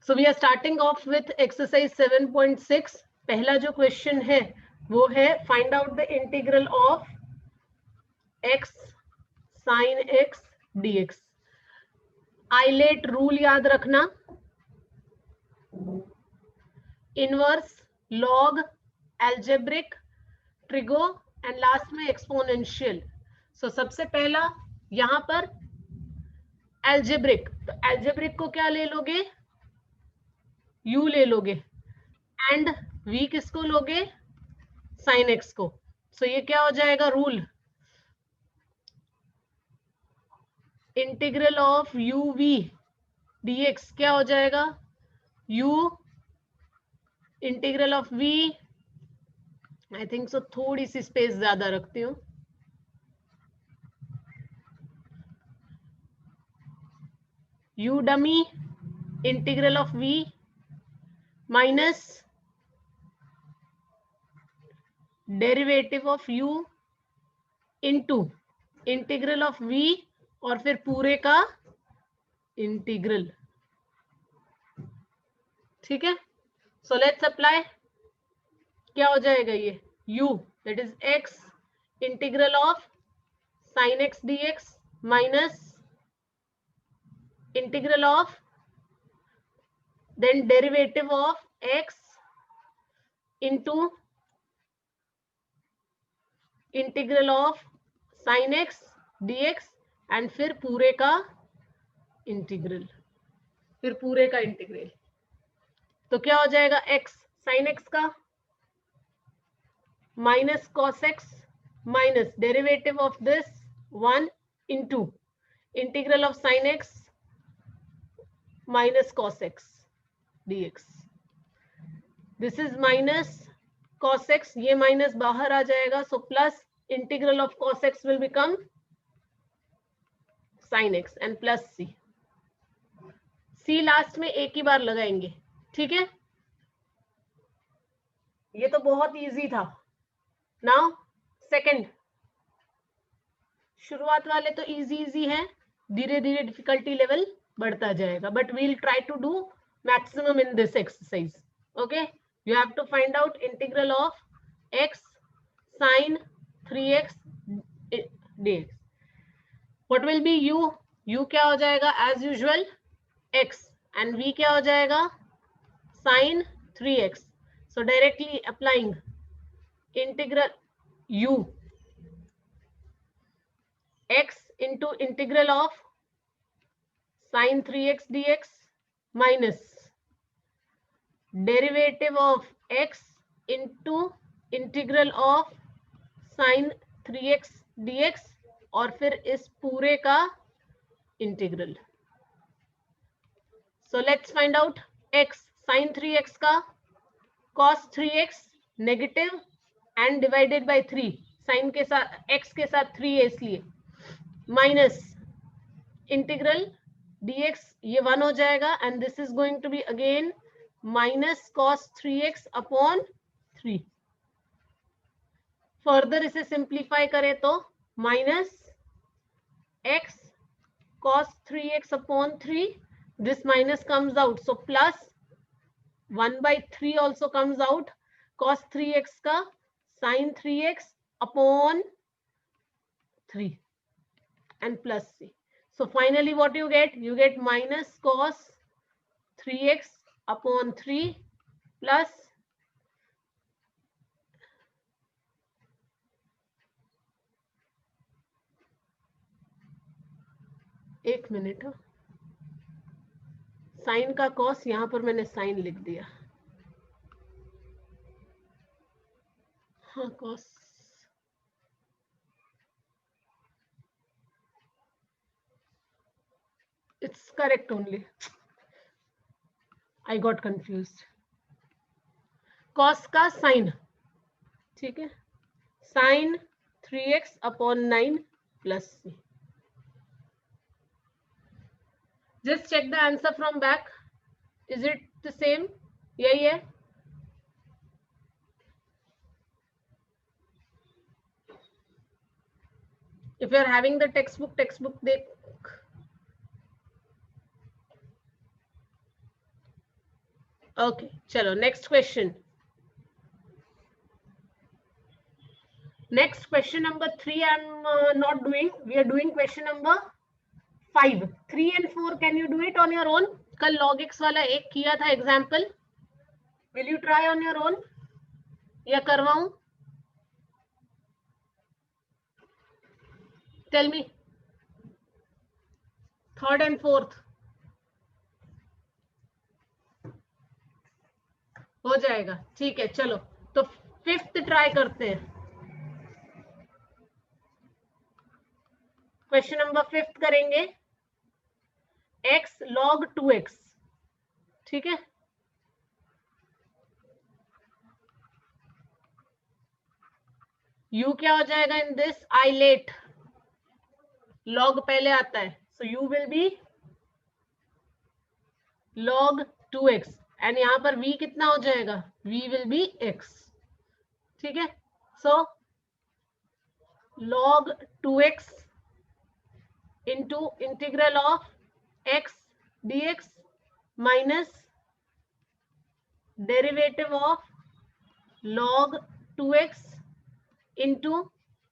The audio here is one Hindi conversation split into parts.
So we are starting off with exercise 7.6. पहला जो क्वेश्चन है वो है find out the integral of x sin x dx. ILATE rule याद रखना, inverse, log, algebraic, trigo and last में एक्सपोनेंशियल. सो सबसे पहला यहां पर एल्जेब्रिक, तो एल्जेब्रिक को क्या ले लोगे, u ले लोगे एंड v किसको लोगे, sin x को. सो ये क्या हो जाएगा rule, integral of u v dx क्या हो जाएगा, u integral of v, I think सो थोड़ी सी स्पेस ज्यादा रखती हूँ, u dummy integral of v minus derivative of u into integral of v और फिर पूरे का इंटीग्रल. ठीक है, सो लेट्स अप्लाई. क्या हो जाएगा ये u that is x integral of sin x dx minus integral of then derivative of x into integral of sin x dx and फिर पूरे का इंटीग्रल, फिर पूरे का इंटीग्रल. तो क्या हो जाएगा x sin x का minus cos x minus derivative of this 1 into integral of sin x minus cos x dx. This is minus cos x, ये माइनस बाहर आ जाएगा, so plus integral of cos x will become sin x and plus c. c last में एक ही बार लगाएंगे. ठीक है, ये तो बहुत इजी था. नाउ सेकंड, शुरुआत वाले तो इजी इजी है, धीरे धीरे डिफिकल्टी लेवल बढ़ता जाएगा, but we will try to do maximum in this exercise. Okay, you have to find out integral of x sin 3x dx. what will be u, u क्या हो जाएगा as usual x and v क्या हो जाएगा sin 3x. so directly applying integral u x into integral of sin 3x dx minus derivative of x into integral of sine 3x dx और फिर इस पूरे का integral. So let's find out x sine 3x का cos 3x negative and divided by 3, sine के साथ x के साथ 3 है इसलिए, माइनस इंटीग्रल dx ये 1 हो जाएगा and this is going to be again minus cos 3x upon 3. Further इसे सिंप्लीफाई करें तो minus x cos 3x upon 3, this minus comes out, so plus 1/3 also comes out, cos 3x का sin 3x upon 3 and plus c. So finally what you get minus cos 3x upon 3 plus एक मिनट, साइन का कॉस यहां पर मैंने साइन लिख दिया, हाँ cos, it's correct only, I got confused. Cos का साइन, ठीक है, sine 3x upon 9 plus c. Just check the answer from back, is it the same, यही है. If you are having the textbook देख, ओके चलो next question. Next question number 3 I'm not doing. We are doing question number 5. 3 and 4 can you do it on your own? कल log x वाला एक किया था example. Will you try on your own? या करवाऊं? Tell me. Third and fourth. हो जाएगा ठीक है. चलो तो फिफ्थ ट्राई करते हैं. क्वेश्चन नंबर 5 करेंगे. x log 2x. ठीक है. u क्या हो जाएगा इन दिस? आइलेट. log पहले आता है, so u will be log 2x and यहां पर v कितना हो जाएगा? v will be x. ठीक है. so log 2x into integral of x dx minus derivative of log 2x into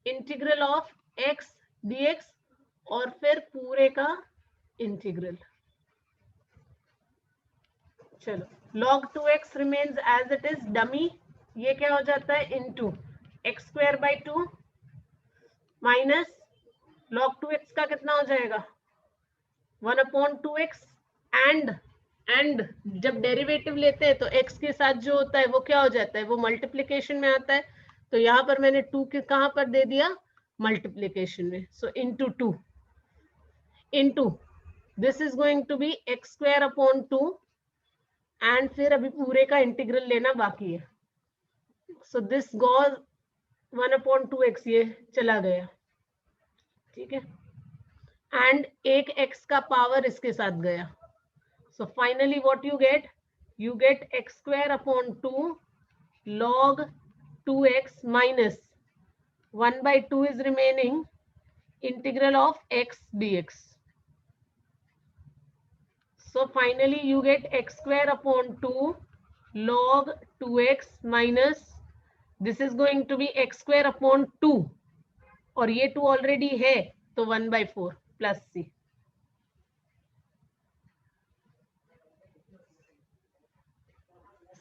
integral of x dx और फिर पूरे का इंटीग्रल. चलो log 2x remains as it is dummy. ये क्या हो जाता है? into x square by 2 minus log 2x का कितना हो जाएगा? 1/2x एंड जब डेरिवेटिव लेते हैं तो x के साथ जो होता है वो क्या हो जाता है? वो मल्टीप्लिकेशन में आता है. तो यहाँ पर मैंने 2 के कहां पर दे दिया? मल्टीप्लिकेशन में. सो into 2 into this is going to be x square upon 2 and फिर अभी पूरे का इंटीग्रल लेना बाकी है. So this goes 1/2x. ये चला गया. ठीक है. एंड एक x का पावर इसके साथ गया. So finally what you get? You gate x square upon 2 log 2x minus 1/2 is remaining integral of x dx. So finally you get x square upon 2 log 2x minus this is going to be x square upon 2 और ये 2 ऑलरेडी है तो 1/4 प्लस c.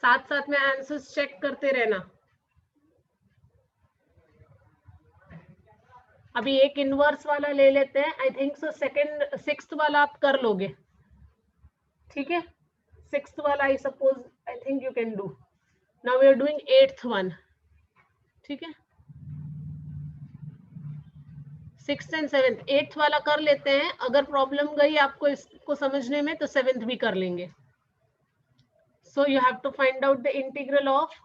साथ साथ में आंसर्स चेक करते रहना. अभी एक इनवर्स वाला ले लेते हैं. I think so second sixth वाला आप कर लोगे. ठीक है. सिक्स्थ वाला I suppose I think you can do. Now we are doing eighth one. ठीक है. Sixth and seventh. एट्थ वाला कर लेते हैं. अगर प्रॉब्लम गई आपको इसको समझने में तो सेवेंथ भी कर लेंगे. So you have to find out the integral of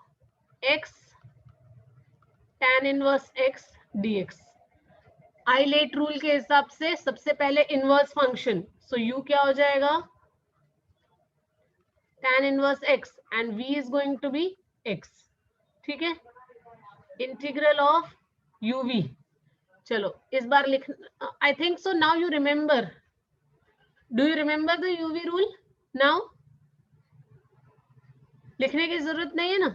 x tan inverse x dx. ILATE rule के हिसाब से सबसे पहले इनवर्स फंक्शन. सो u क्या हो जाएगा? tan inverse x and v is going to be x. ठीक है. Integral of uv. चलो इस बार लिख. I think so now you remember. Do you remember the uv rule? Now लिखने की जरूरत नहीं है ना.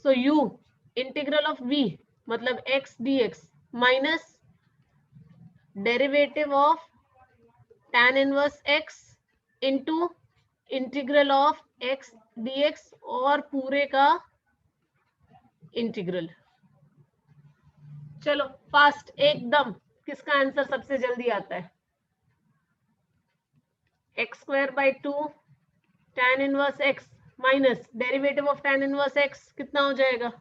So u integral of v मतलब x dx minus derivative of tan inverse x into integral of x dx और पूरे का इंटीग्रल. चलो फास्ट एकदम. किसका आंसर सबसे जल्दी आता है? x square by 2 tan inverse x minus derivative of tan inverse x कितना हो जाएगा?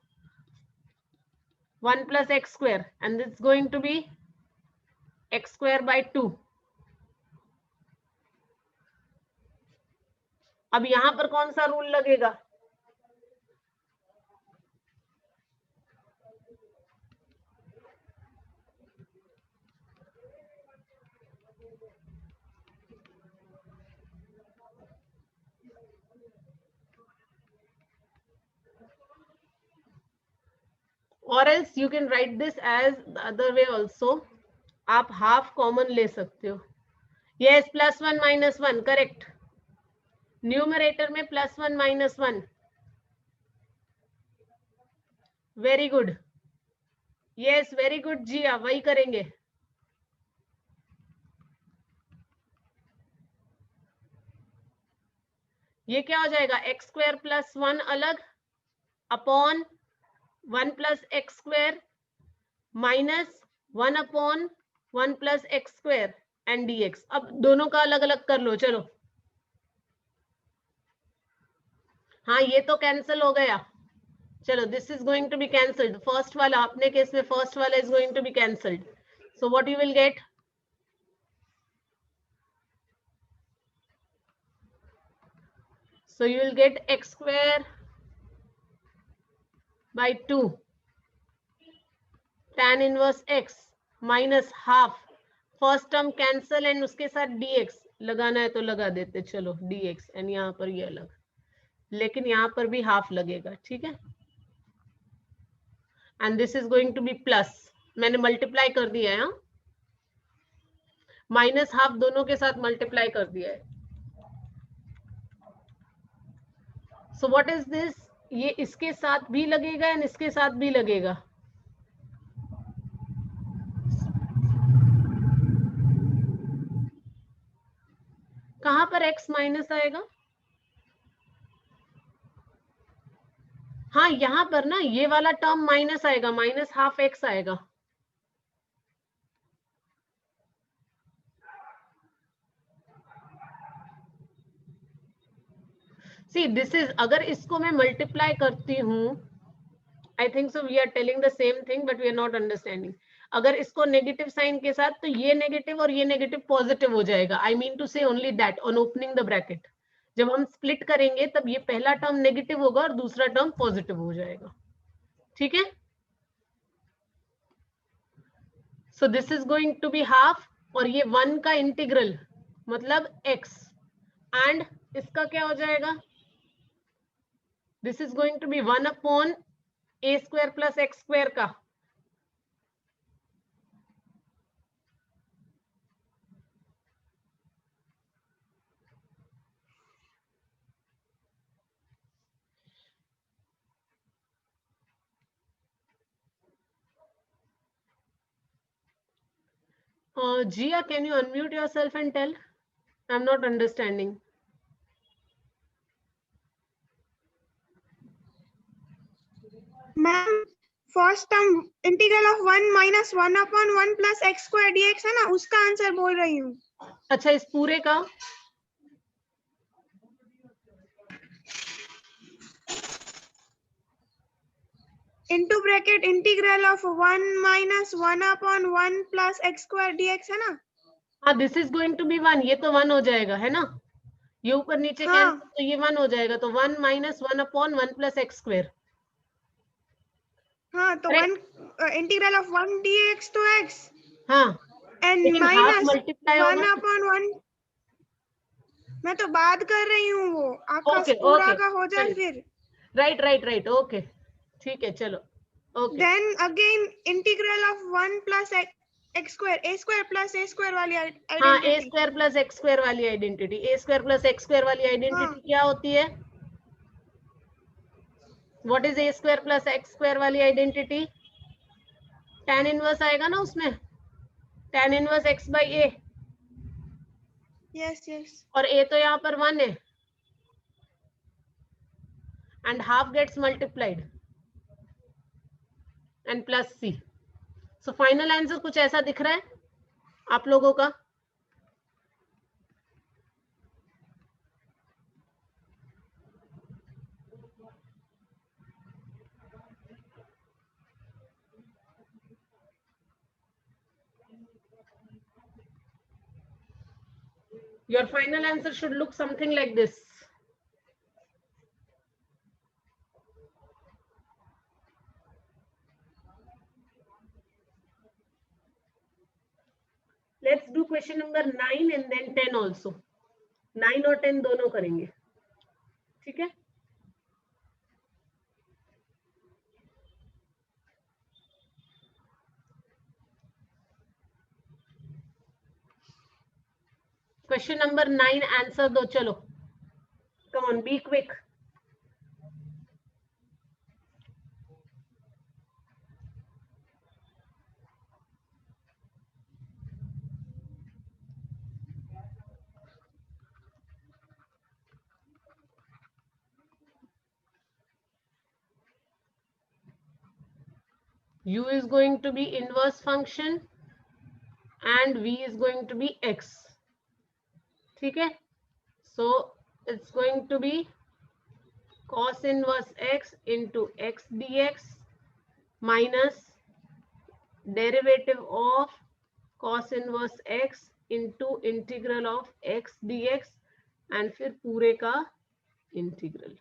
1 plus x square and this is going to be x square by 2. अब यहां पर कौन सा रूल लगेगा? or else you can write this as the other way also. आप हाफ कॉमन ले सकते हो. yes, +1 - 1 correct. न्यूमरेटर में +1 -1, very good, yes very good जी, आप वही करेंगे। ये क्या हो जाएगा, x² + 1 अलग upon 1 + x² minus 1 upon 1 + x² and dx। अब दोनों का अलग अलग कर लो, चलो। हाँ ये तो कैंसिल हो गया, चलो this is going to be cancelled, first वाला अपने केस में फर्स्ट वाला is going to be cancelled, so what you will get, so you will get x² by 2 tan inverse x minus half, first term cancel and उसके साथ dx लगाना है तो लगा देते, चलो dx एंड यहाँ पर ये अलग, लेकिन यहाँ पर भी हाफ लगेगा, ठीक है। And this is going to be plus, मैंने मल्टीप्लाई कर दिया है, माइनस हाफ दोनों के साथ मल्टीप्लाई कर दिया है। सो व्हाट इज दिस, ये इसके साथ भी लगेगा एंड इसके साथ भी लगेगा, कहां पर x माइनस आएगा, हाँ यहां पर ना ये वाला टर्म माइनस आएगा, -12x आएगा। सी दिस इज, अगर इसको मैं मल्टीप्लाई करती हूँ, I think so we are telling the same thing but we are not understanding. अगर इसको नेगेटिव साइन के साथ, तो ये नेगेटिव और ये नेगेटिव पॉजिटिव हो जाएगा, आई मीन टू से only that on opening the bracket. जब हम स्प्लिट करेंगे तब ये पहला टर्म नेगेटिव होगा और दूसरा टर्म पॉजिटिव हो जाएगा, ठीक है। So this is going to be half, और ये 1 का इंटीग्रल मतलब x, एंड इसका क्या हो जाएगा, this is going to be 1 upon a² + x² का, Jia, can you unmute yourself and tell? I'm not understanding. Ma'am first term integral of 1 - 1 upon 1 + x² dx है ना, उसका आंसर बोल रही हूँ। अच्छा, इस पूरे का into bracket integral of 1 - 1 upon 1 + x² dx है ना। हाँ, this is going to be 1, ये तो 1 हो जाएगा, है ना, ये ऊपर नीचे हाँ। कैंसिल, तो ये 1 हो जाएगा, तो 1 - 1 अपॉन 1 + x²। हाँ तो 1 integral of 1 dx to x हाँ, एंड लेकिन हाफ माइनस मल्टीप्लाई 1 होगा। अपॉन 1, मैं तो बात कर रही हूँ, वो आपका ओके पूरा ओके, का हो जाए फिर। राइट राइट राइट, ओके ठीक है, चलो okay. Then again integral of 1 + x² a² + a² वाली हाँ, आइडेंटिटी। a² + x² वाली आइडेंटिटी, a² + x² वाली आइडेंटिटी क्या होती है, व्हाट इज a² + x² वाली आइडेंटिटी, tan इनवर्स आएगा ना उसमें, tan inverse x/a, yes yes. और a तो यहाँ पर 1 है, and half gets multiplied and plus c। So final answer कुछ ऐसा दिख रहा है आप लोगों का, your final answer should look something like this. Let's do question number 9 and then 10 also. 9 और 10 दोनों करेंगे, ठीक है। क्वेश्चन नंबर 9 आंसर दो, चलो। Come on, be quick. U is going to be inverse function and V is going to be X. ठीक है? So it's going to be cos inverse X into X dx minus derivative of cos inverse X into integral of X dx and फिर पूरे का integral.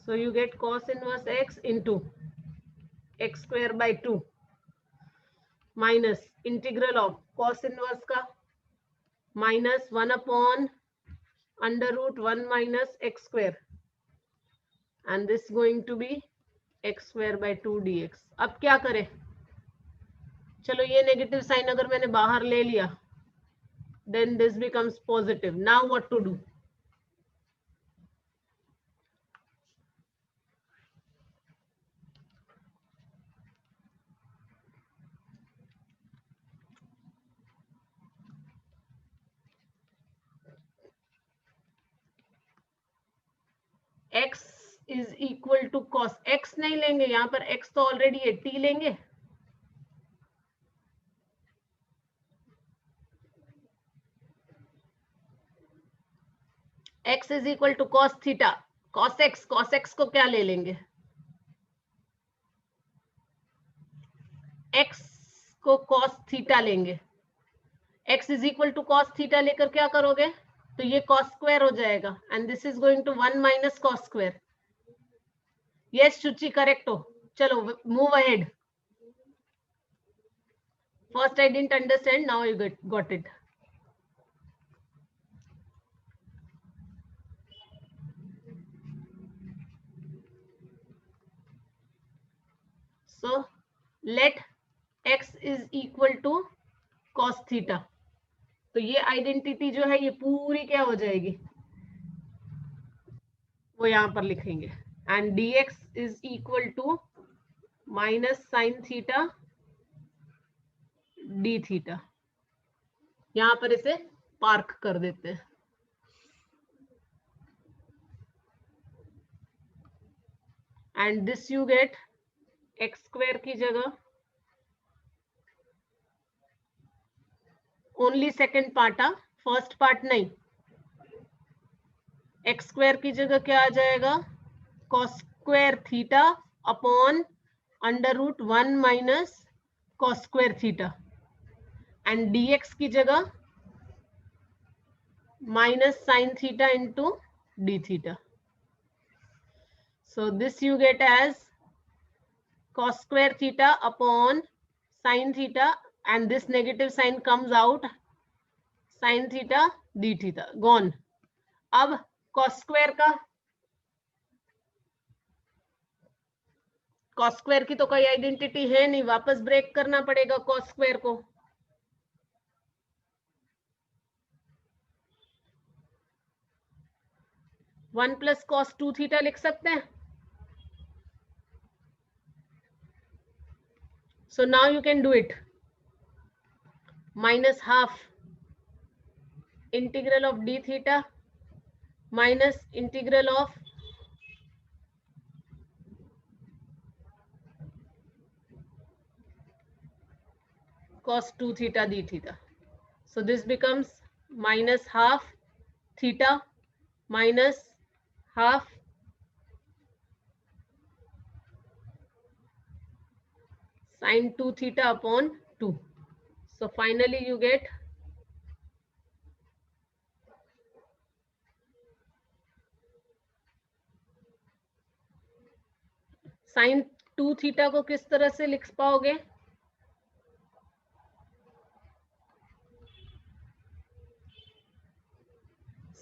So you get cos inverse X into X square by 2 minus integral of cos inverse का minus 1 upon under root 1 minus X square and this going to be X square by 2 dx. अब क्या करें? चलो ये नेगेटिव साइन अगर मैंने बाहर ले लिया then this becomes positive. Now what to do? X is equal to cos. X नहीं लेंगे यहाँ पर, X तो ऑलरेडी है, T लेंगे. X is equal to cos theta. Cos X को क्या ले लेंगे? X को cos theta लेंगे. X is equal to cos theta लेकर क्या करोगे? तो ये cos square हो जाएगा and this is going to 1 minus cos square. Yes, Shuchi correct हो. चलो move ahead. First I didn't understand, now you got it. So let X is equal to cos theta. तो ये आइडेंटिटी जो है ये पूरी क्या हो जाएगी, वो यहां पर लिखेंगे and dx is equal to minus sine theta d theta. यहां पर इसे पार्क कर देते हैं. And this you get x square की जगह only second part, first part नहीं. एक्स स्क्वायर की जगह क्या आ जाएगा? Cos square theta upon under root 1 minus cos square theta and dx की जगह minus sine theta into d theta. So this you get as cos square theta upon sin theta and this negative sign comes out, sin theta d theta gone. अब cos square का, cos square की तो कोई आइडेंटिटी है नहीं, वापस ब्रेक करना पड़ेगा cos square को. वन प्लस cos 2 थीटा लिख सकते हैं. So now you can do it. Minus half integral of d theta minus integral of cos 2 theta d theta. So this becomes minus half theta minus half sin 2 theta upon 2. So finally you get sin 2 theta को किस तरह से लिख पाओगे?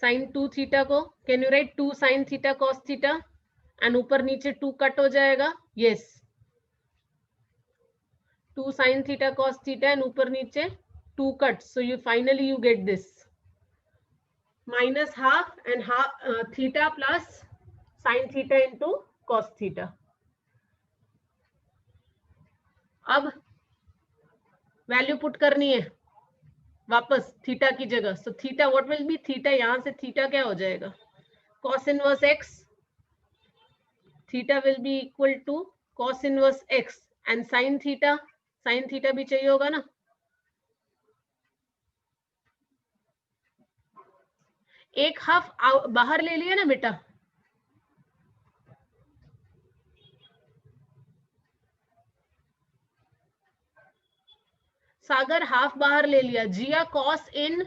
sin 2 theta को can you right 2 sin theta cos theta and ऊपर नीचे 2 कट हो जाएगा. Yes, 2 sin theta cos theta and ऊपर नीचे 2 cut. So you finally you get this. minus half and half theta plus sin theta into cos theta. अब वैल्यू पुट करनी है वापस थीटा की जगह. So theta what will be theta, यहां से थीटा क्या हो जाएगा cos inverse x. Theta will be equal to cos inverse x and sin theta भी चाहिए होगा ना. एक हाफ बाहर ले लिया ना बेटा. सागर हाफ बाहर ले लिया. जिया cos इन,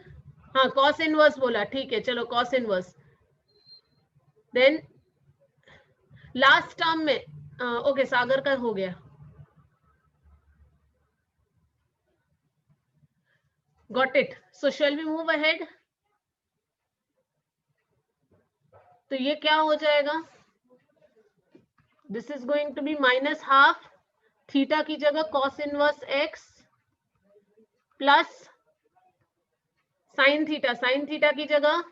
हाँ cos इनवर्स बोला, ठीक है चलो cos inverse. Then last term में ओके सागर का हो गया. Got it. So shall we move ahead. तो ये क्या हो जाएगा, this is going to be minus half theta की जगह cos inverse x plus sine theta की जगह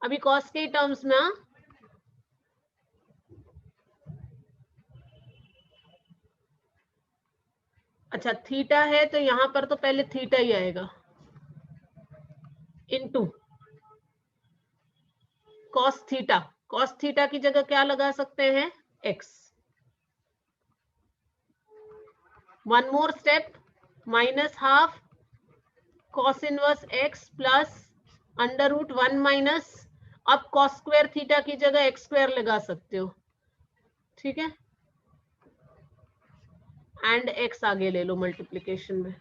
अभी cos के टर्म्स में. अच्छा थीटा है तो यहां पर तो पहले थीटा ही आएगा इनटू cos थीटा की जगह क्या लगा सकते हैं x. One more step, minus half cos inverse x plus under root 1 minus, अब cos स्क्वायर थीटा की जगह x स्क्वायर लगा सकते हो, ठीक है. एंड x आगे ले लो मल्टीप्लिकेशन में.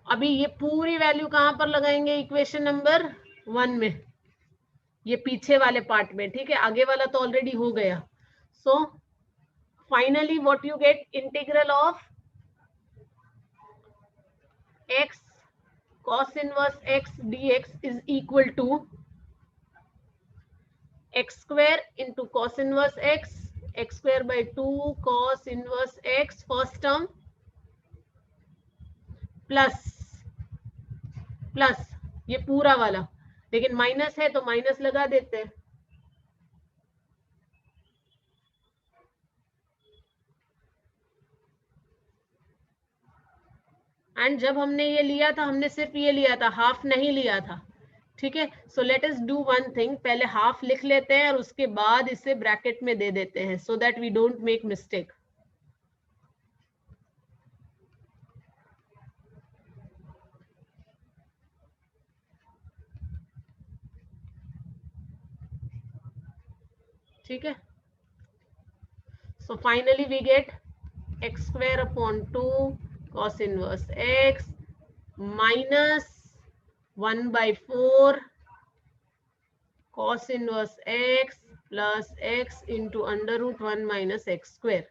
अभी ये पूरी वैल्यू कहां पर लगाएंगे, इक्वेशन नंबर 1 में, ये पीछे वाले पार्ट में, ठीक है. आगे वाला तो ऑलरेडी हो गया. So finally what you gate, integral of x cos inverse x dx is equal to x square into cos inverse x square by 2 cos inverse x first term plus ये पूरा वाला, लेकिन माइनस है तो माइनस लगा देते हैं. एंड जब हमने ये लिया था, हमने सिर्फ ये लिया था, हाफ नहीं लिया था, ठीक है. So let us do one thing, पहले हाफ लिख लेते हैं और उसके बाद इसे ब्रैकेट में दे देते हैं, so that we don't make mistake. ठीक है. So finally we get x square upon 2 cos inverse x minus 1 by 4 cos inverse x plus x into under root 1 minus x square.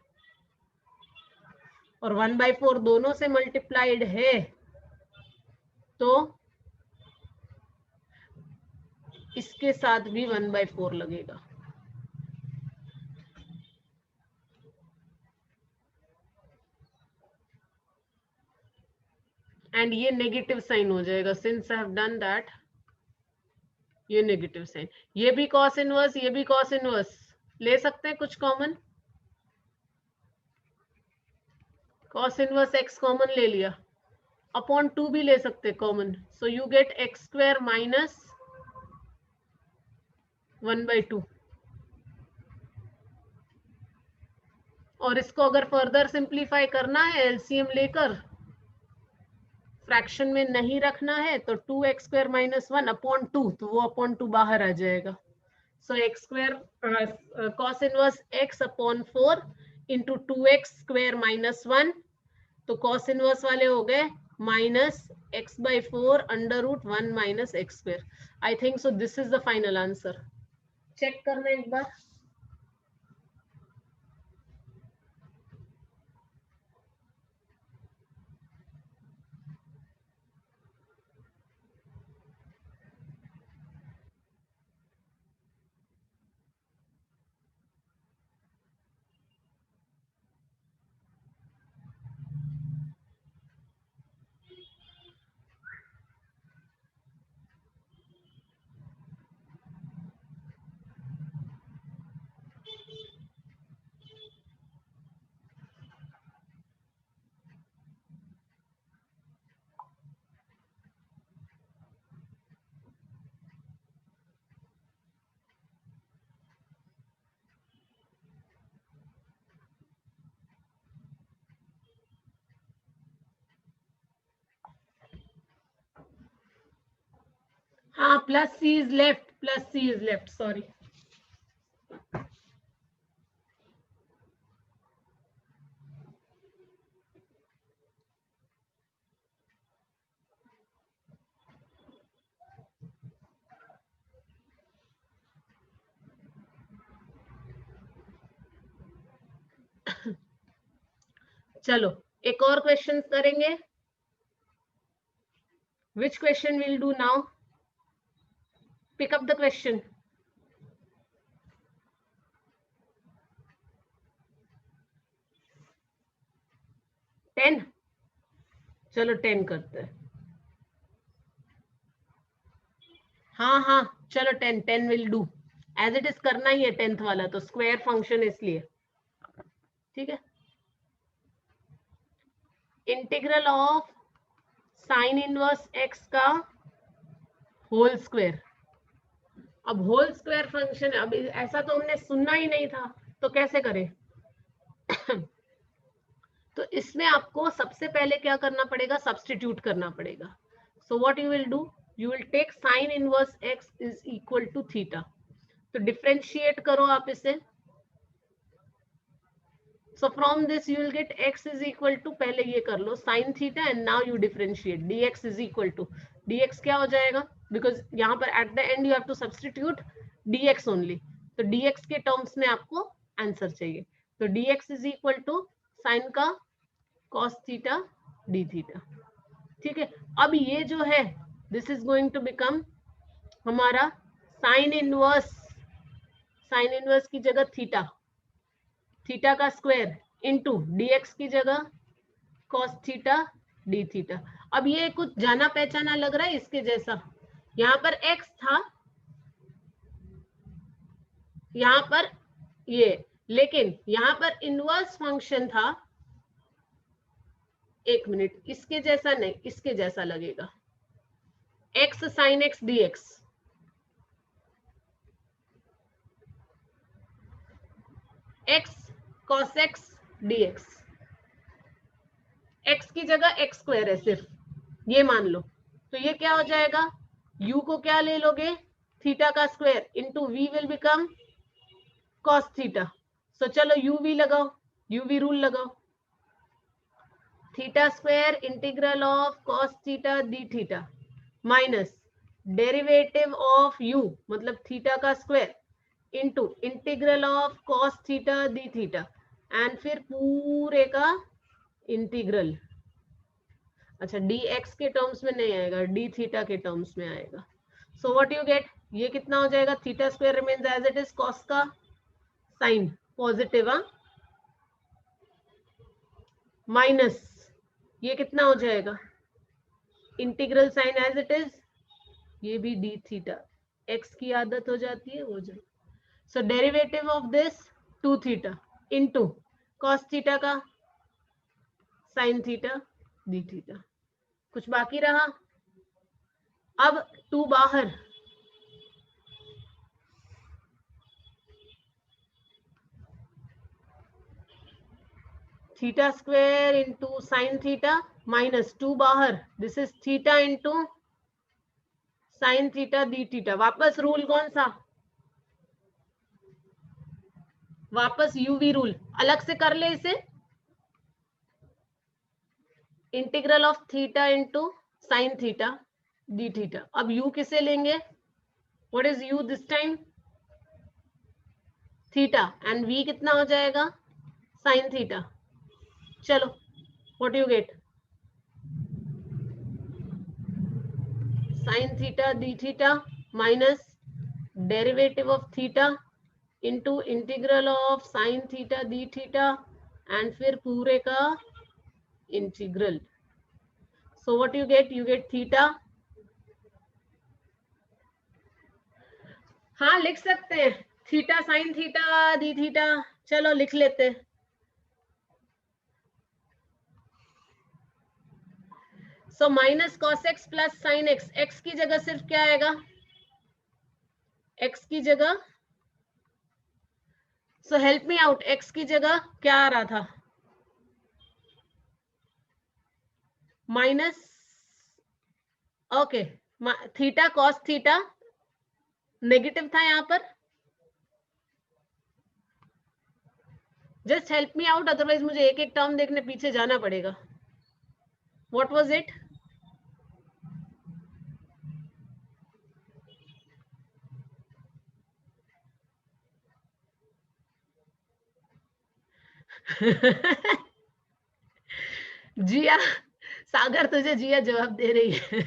और 1 by 4 दोनों से मल्टीप्लाइड है तो इसके साथ भी 1 by 4 लगेगा. एंड ये नेगेटिव साइन हो जाएगा, since I have done that. ये नेगेटिव साइन, ये भी cos इनवर्स, ये भी cos इनवर्स, ले सकते हैं कुछ common. cos inverse x common ले लिया, अपॉन 2 भी ले सकते हैं common. So you get x square minus 1 by 2. और इसको अगर फर्दर सिंप्लीफाई करना है एलसीएम लेकर, फ्रैक्शन में नहीं रखना है, तो 2x स्क्वायर माइनस 1 अपॉन 2, तो वो अपॉन 2 बाहर आ जाएगा. So x square cos inverse x upon 4 into 2x square minus 1, तो cos इनवर्स वाले हो गए minus x by 4 under root 1 minus x square. I think so this is the final answer. Check करना एक बार. Plus C is left, sorry. चलो एक और क्वेश्चन करेंगे. Which question will do now? Pick up the question. Ten. चलो 10 करते हैं. हाँ चलो 10 will do. As it is करना ही है 10th वाला, तो स्क्वायर फंक्शन इसलिए. ठीक है. Integral of sign inverse x का होल स्क्वायर. अब होल स्क्वायर फंक्शन, अब ऐसा तो हमने सुनना ही नहीं था, तो कैसे करें? तो इसमें आपको सबसे पहले क्या करना पड़ेगा? सब्स्टिट्यूट करना पड़ेगा. So what you will do? You will take sine inverse x is equal to theta. तो डिफरेंशिएट करो आप इसे. So from this you will get x is equal to, पहले ये कर लो sin theta and now you differentiate. dx is equal to, dx क्या हो जाएगा? Because यहाँ पर at the end you have to substitute dx only. तो dx के terms में आपको आंसर चाहिए. तो dx is equal to sin का cos theta d theta. ठीक है. अब ये जो है this is going to become हमारा sin inverse की जगह थीटा, थीटा का स्क्वायर इंटू dx की जगह cos थीटा d थीटा. अब ये कुछ जाना पहचाना लग रहा है इसके जैसा. यहाँ पर x था, यहाँ पर ये, लेकिन यहाँ पर इनवर्स फंक्शन था. एक मिनट, इसके जैसा नहीं, इसके जैसा लगेगा. x sin x dx, x cos x dx. x की जगह x स्क्वायर है सिर्फ, ये मान लो. तो ये क्या हो जाएगा? u को क्या ले लोगे? थीटा का square into v will become cos theta. So चलो uv लगाओ, uv रूल लगाओ. Theta square integral of cos theta d theta minus derivative of u मतलब थीटा का square into integral of cos theta d theta and फिर पूरे का इंटीग्रल. अच्छा, dx के टर्म्स में नहीं आएगा, d थीटा के टर्म्स में आएगा. So what you get? ये कितना हो जाएगा? Theta square remains as it is, cos का साइन पॉजिटिव माइनस ये कितना हो जाएगा? Integral sine as it is, ये भी d थीटा. x की आदत हो जाती है, हो जाए. So derivative of this 2 theta into cos theta का साइन थीटा डी थीटा. कुछ बाकी रहा? अब 2 बाहर, theta square into sine theta minus 2 बाहर, this is theta into sine theta d theta. वापस रूल कौन सा? वापस यूवी रूल. अलग से कर ले इसे. Integral of theta into sine theta d theta. अब u किसे लेंगे? What is u this time? Theta. And v कितना हो जाएगा? Sine theta. चलो what you get? Sine theta d theta minus derivative of theta into integral of sine theta d theta and फिर पूरे का integral. So what you get? You get theta. हाँ लिख सकते हैं, theta sine theta d theta. चलो लिख लेते हैं. So minus cos x plus sine x. X की जगह सिर्फ क्या आएगा? एक्स की जगह, so help me out, x की जगह क्या आ रहा था? Minus, okay, theta cos theta negative था यहाँ पर? Just help me out, otherwise मुझे एक एक टर्म देखने पीछे जाना पड़ेगा. What was it? Jiya, Sagar तुझे जिया जवाब दे रही है.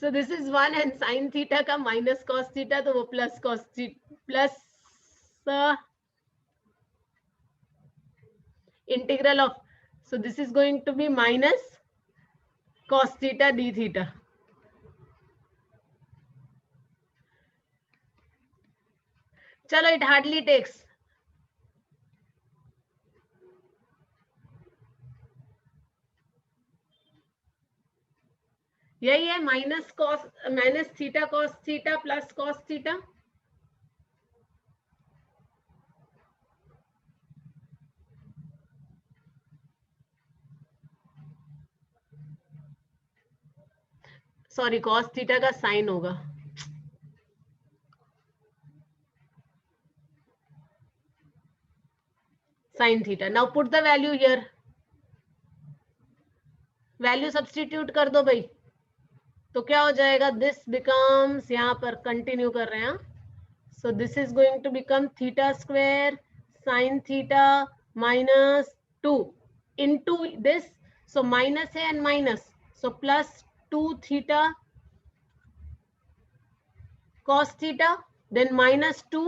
So this is 1 and sin theta का minus cos theta, तो वो plus cos theta plus integral of, so this is going to be minus cos theta d theta. चलो, it hardly takes. यही है minus theta cos theta plus cos theta. Sorry, cos theta का साइन होगा. Sine theta. Now put the value here. Value substitute कर दो भाई. तो क्या हो जाएगा? दिस बिकम्स, यहाँ पर कंटिन्यू कर रहे हैं. So this is going to become theta square sine theta minus 2 into this. So minus है and minus, so plus 2 theta cos theta, then minus 2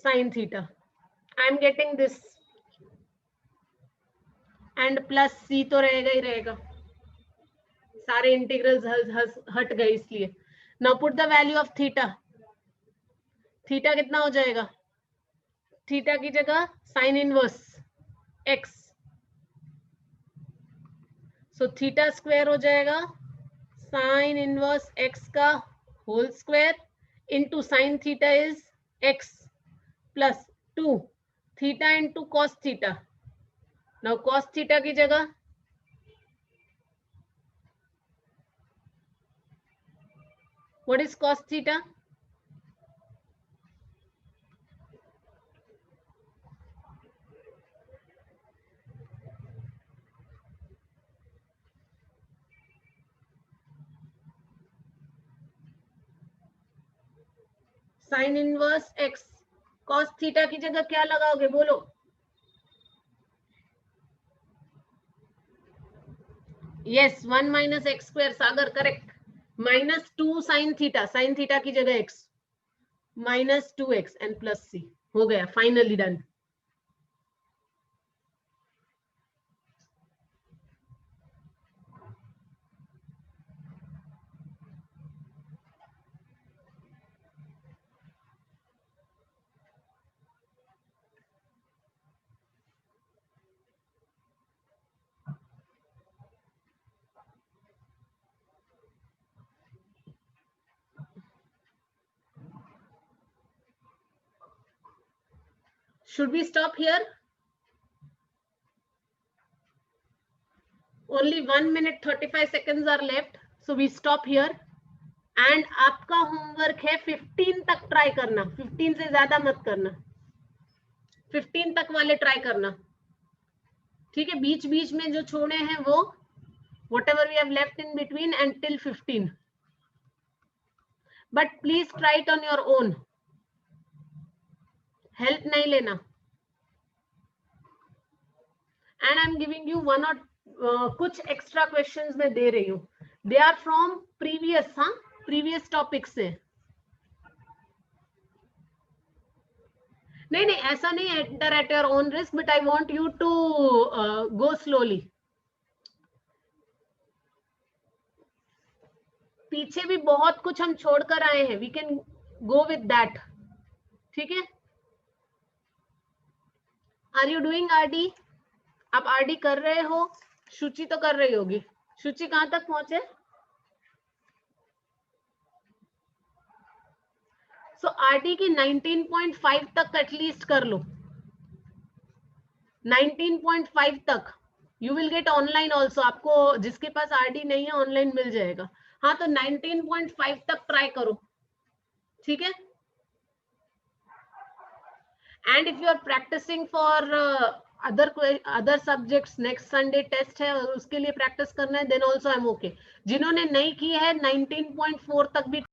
sin theta. I am getting this. And plus c तो रहेगा ही रहेगा, सारे इंटीग्रल्स हट गए इसलिए. Now put the value of theta. Theta कितना हो जाएगा? थीटा की जगह sine inverse x. So theta square हो जाएगा साइन इनवर्स x का whole square into sine theta is x plus 2 theta into cos theta. Now cos theta की जगह what is cos theta? Sine inverse x. Cos theta की जगह क्या लगाओगे? बोलो. Yes, 1 minus x square. Sagar correct. Minus 2 sine theta. Sine theta की जगह x minus 2x and plus c. हो गया, finally done. Should we stop here? Only 1 minute 35 seconds are left. So we stop here. And आपका होमवर्क है 15 तक ट्राई करना. 15 से ज्यादा मत करना. 15 तक वाले ट्राई करना. ठीक है, बीच बीच में जो छोड़े हैं वो whatever we have left in between until 15. But please try it on your own. Help नहीं लेना. And I am giving you one और कुछ एक्स्ट्रा क्वेश्चंस मैं दे रही हूँ. दे आर फ्रॉम प्रीवियस, हाँ, प्रीवियस टॉपिक से. नहीं नहीं, ऐसा नहीं, enter at your own risk, but I want you to go slowly. पीछे भी बहुत कुछ हम छोड़कर आए हैं. We can go with that. ठीक है. Are you doing RD? आप आरडी कर रहे हो? शुचि तो कर रही होगी. शुचि कहां तक पहुंचे? सो आरडी की 19.5 तक एटलीस्ट कर लो. 19.5 तक. You will get online also, आपको जिसके पास आरडी नहीं है ऑनलाइन मिल जाएगा। हाँ तो 19.5 तक ट्राई करो, ठीक है। And if you are practising for other subjects, next Sunday test है और उसके लिए प्रैक्टिस करना है, then also I am okay. जिन्होंने नहीं की है 19.4 तक भी